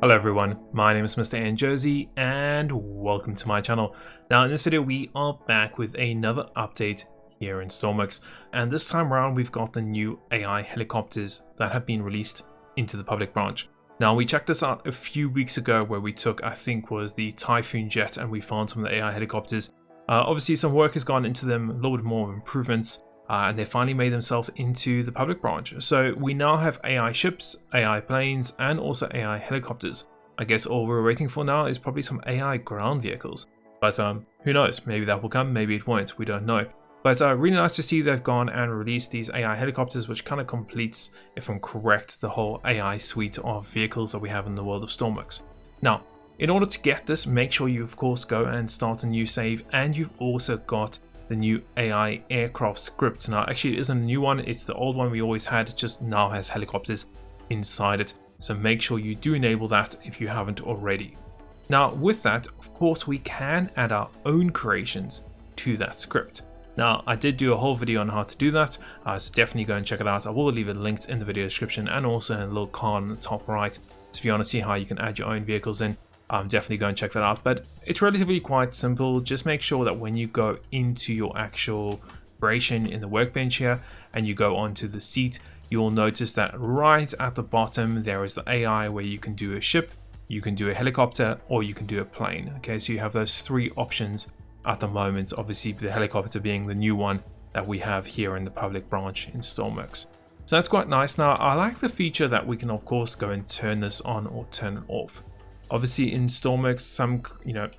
Hello everyone, my name is MrNJersey and welcome to my channel. Now in this video we are back with another update here in Stormworks, and this time around we've got the new AI helicopters that have been released into the public branch. Now we checked this out a few weeks ago where we took, I think was the Typhoon jet, and we found some of the AI helicopters. Obviously some work has gone into them, a little bit more improvements. And they finally made themselves into the public branch. So we now have AI ships, AI planes, and also AI helicopters. I guess all we're waiting for now is probably some AI ground vehicles. But who knows, maybe that will come, maybe it won't, we don't know. But really nice to see they've gone and released these AI helicopters, which kind of completes, if I'm correct, the whole AI suite of vehicles that we have in the world of Stormworks. Now, in order to get this, make sure you of course go and start a new save, and you've also got the new AI aircraft script. Now actually it isn't a new one, it's the old one we always had, it just now has helicopters inside it. So make sure you do enable that if you haven't already. Now with that, of course we can add our own creations to that script. Now I did do a whole video on how to do that, so definitely go and check it out. I will leave it linked in the video description and also in a little card on the top right. So if you want to see how you can add your own vehicles in, definitely go and check that out. But it's relatively quite simple. Just make sure that when you go into your actual creation in the workbench here and you go onto the seat, you'll notice that right at the bottom there is the AI where you can do a ship, you can do a helicopter, or you can do a plane. Okay, so you have those three options at the moment, obviously the helicopter being the new one that we have here in the public branch in Stormworks. So that's quite nice. Now I like the feature that we can of course go and turn this on or turn it off. Obviously in Stormworks,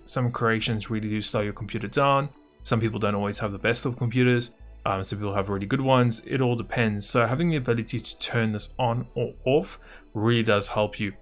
some creations really do slow your computer down. Some people don't always have the best of computers. Some people have really good ones. It all depends. So having the ability to turn this on or off really does help you.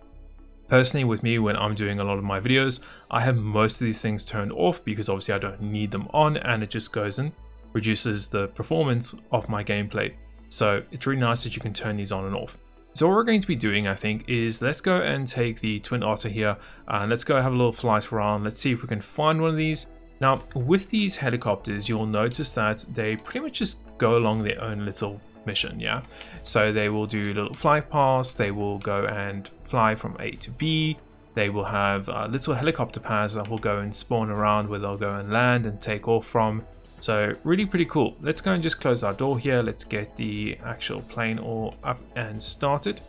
Personally with me, when I'm doing a lot of my videos, I have most of these things turned off because obviously I don't need them on, and it just goes and reduces the performance of my gameplay. So it's really nice that you can turn these on and off. So what we're going to be doing, I think, is let's go and take the Twin Otter here and let's go have a little flight around. Let's see if we can find one of these. Now, with these helicopters, you'll notice that they pretty much just go along their own little mission, yeah? So they will do little flight paths, they will go and fly from A to B, they will have little helicopter pads that will go and spawn around where they'll go and land and take off from. So really pretty cool. Let's go and just close our door here. Let's get the actual plane all up and started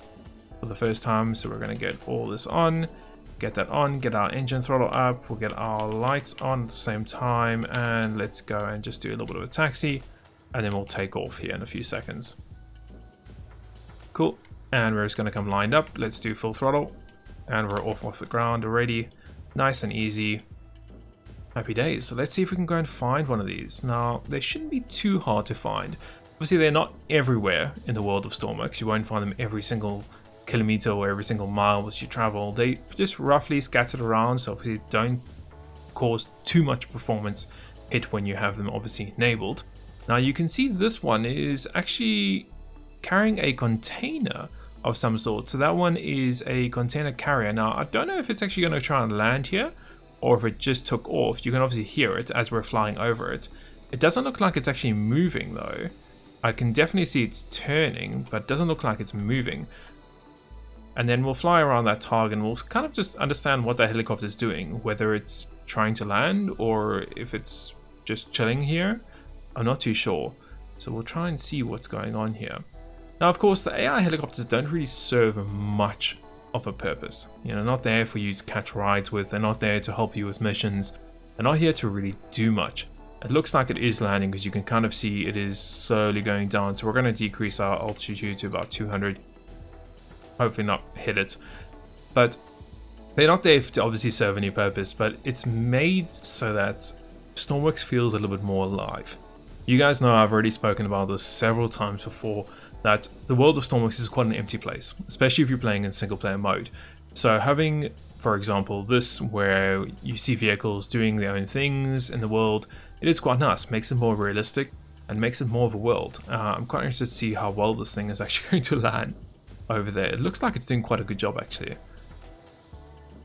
for the first time. So we're going to get all this on, get that on, get our engine throttle up, we'll get our lights on at the same time, and let's go and just do a little bit of a taxi, and then we'll take off here in a few seconds. Cool. And we're just going to come lined up. Let's do full throttle, and we're off the ground already. Nice and easy. Happy days. So let's see if we can go and find one of these. Now, they shouldn't be too hard to find. Obviously, they're not everywhere in the world of Stormworks. You won't find them every single kilometer or every single mile that you travel. They just roughly scattered around, so obviously don't cause too much performance hit when you have them obviously enabled. Now, you can see this one is actually carrying a container of some sort. So that one is a container carrier. Now, I don't know if it's actually going to try and land here, or if it just took off. You can obviously hear it as we're flying over it. It doesn't look like it's actually moving though. I can definitely see it's turning, but it doesn't look like it's moving. And then we'll fly around that target and we'll kind of just understand what that helicopter is doing, whether it's trying to land or if it's just chilling here. I'm not too sure. So we'll try and see what's going on here. Now, of course, the AI helicopters don't really serve much of a purpose. You know, not there for you to catch rides with, they're not there to help you with missions, they're not here to really do much. It looks like it is landing because you can kind of see it is slowly going down, so we're going to decrease our altitude to about 200, hopefully not hit it. But they're not there to obviously serve any purpose, but it's made so that Stormworks feels a little bit more alive. You guys know I've already spoken about this several times before, that the world of Stormworks is quite an empty place, especially if you're playing in single player mode. So having, for example, this where you see vehicles doing their own things in the world, it is quite nice, makes it more realistic and makes it more of a world. I'm quite interested to see how well this thing is actually going to land over there. It looks like it's doing quite a good job actually.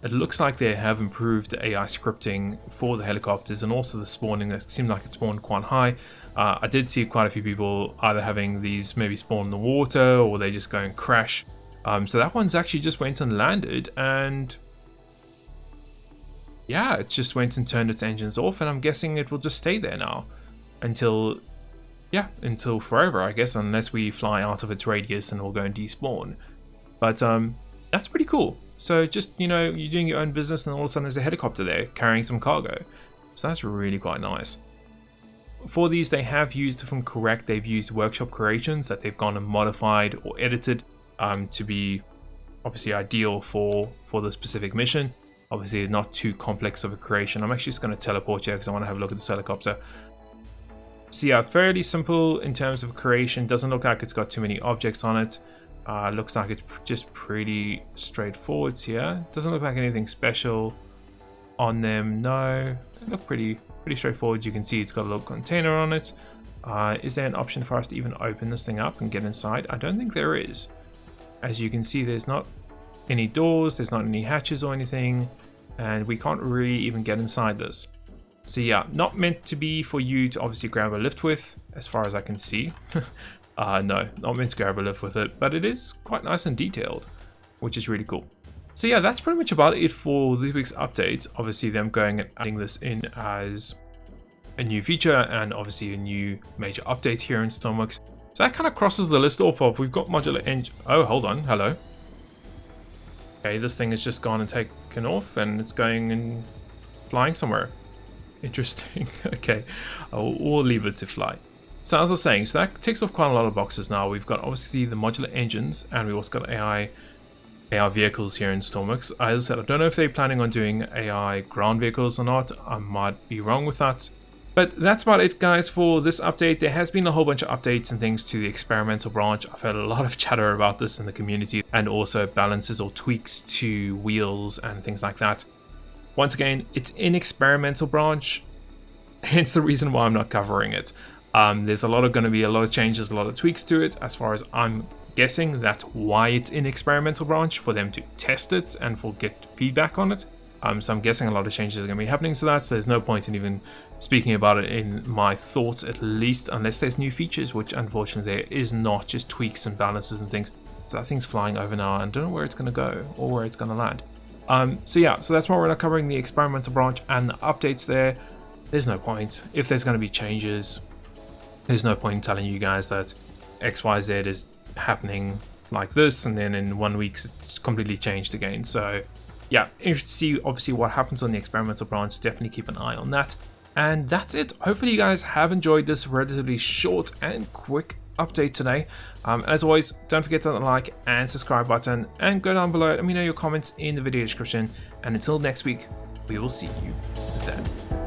It looks like they have improved the AI scripting for the helicopters and also the spawning. It seemed like it spawned quite high. I did see quite a few people either having these maybe spawn in the water or they just go and crash So that one's actually just went and landed, and yeah, it just went and turned its engines off, and I'm guessing it will just stay there now until, yeah, until forever, I guess, unless we fly out of its radius and we'll go and despawn. But that's pretty cool. So just, you know, you're doing your own business and all of a sudden there's a helicopter there carrying some cargo. So that's really quite nice. For these, they have used, if I'm correct, they've used workshop creations that they've gone and modified or edited to be obviously ideal for the specific mission. Obviously not too complex of a creation. I'm actually just going to teleport here because I want to have a look at this helicopter. So yeah, fairly simple in terms of creation. Doesn't look like it's got too many objects on it. Looks like it's just pretty straightforward here. Doesn't look like anything special on them. No, they look pretty straightforward. You can see it's got a little container on it. Is there an option for us to even open this thing up and get inside? I don't think there is. As you can see, there's not any doors, there's not any hatches or anything, and we can't really even get inside this. So yeah, not meant to be for you to obviously grab a lift with, as far as I can see. No, not meant to grab a lift with it, but it is quite nice and detailed, which is really cool. So yeah, that's pretty much about it for this week's update. Obviously them going and adding this in as a new feature and obviously a new major update here in Stormworks. So that kind of crosses the list off of, we've got modular engine. Oh, hold on, hello. Okay, this thing has just gone and taken off and it's going and flying somewhere. Interesting. Okay, we'll leave it to fly. So as I was saying, so that takes off quite a lot of boxes now. We've got obviously the modular engines and we've also got AI vehicles here in Stormworks. As I said, I don't know if they're planning on doing AI ground vehicles or not. I might be wrong with that. But that's about it, guys, for this update. There has been a whole bunch of updates and things to the experimental branch. I've heard a lot of chatter about this in the community, and also balances or tweaks to wheels and things like that. Once again, it's in experimental branch, hence the reason why I'm not covering it. There's going to be a lot of changes, a lot of tweaks to it. As far as I'm guessing, that's why it's in experimental branch, for them to test it and for get feedback on it. So I'm guessing a lot of changes are going to be happening to that, so there's no point in even speaking about it in my thoughts, at least, unless there's new features, which unfortunately there is not, just tweaks and balances and things. So that thing's flying over now, and I don't know where it's going to go or where it's going to land. So yeah, so that's why we're not covering the experimental branch and the updates there. There's no point. If there's going to be changes, there's no point in telling you guys that XYZ is happening like this, and then in 1 week it's completely changed again. So yeah, interested to see obviously what happens on the experimental branch. Definitely keep an eye on that. And that's it. Hopefully you guys have enjoyed this relatively short and quick update today. As always, don't forget to hit the like and subscribe button, and go down below, let me know your comments in the video description. And until next week, we will see you then.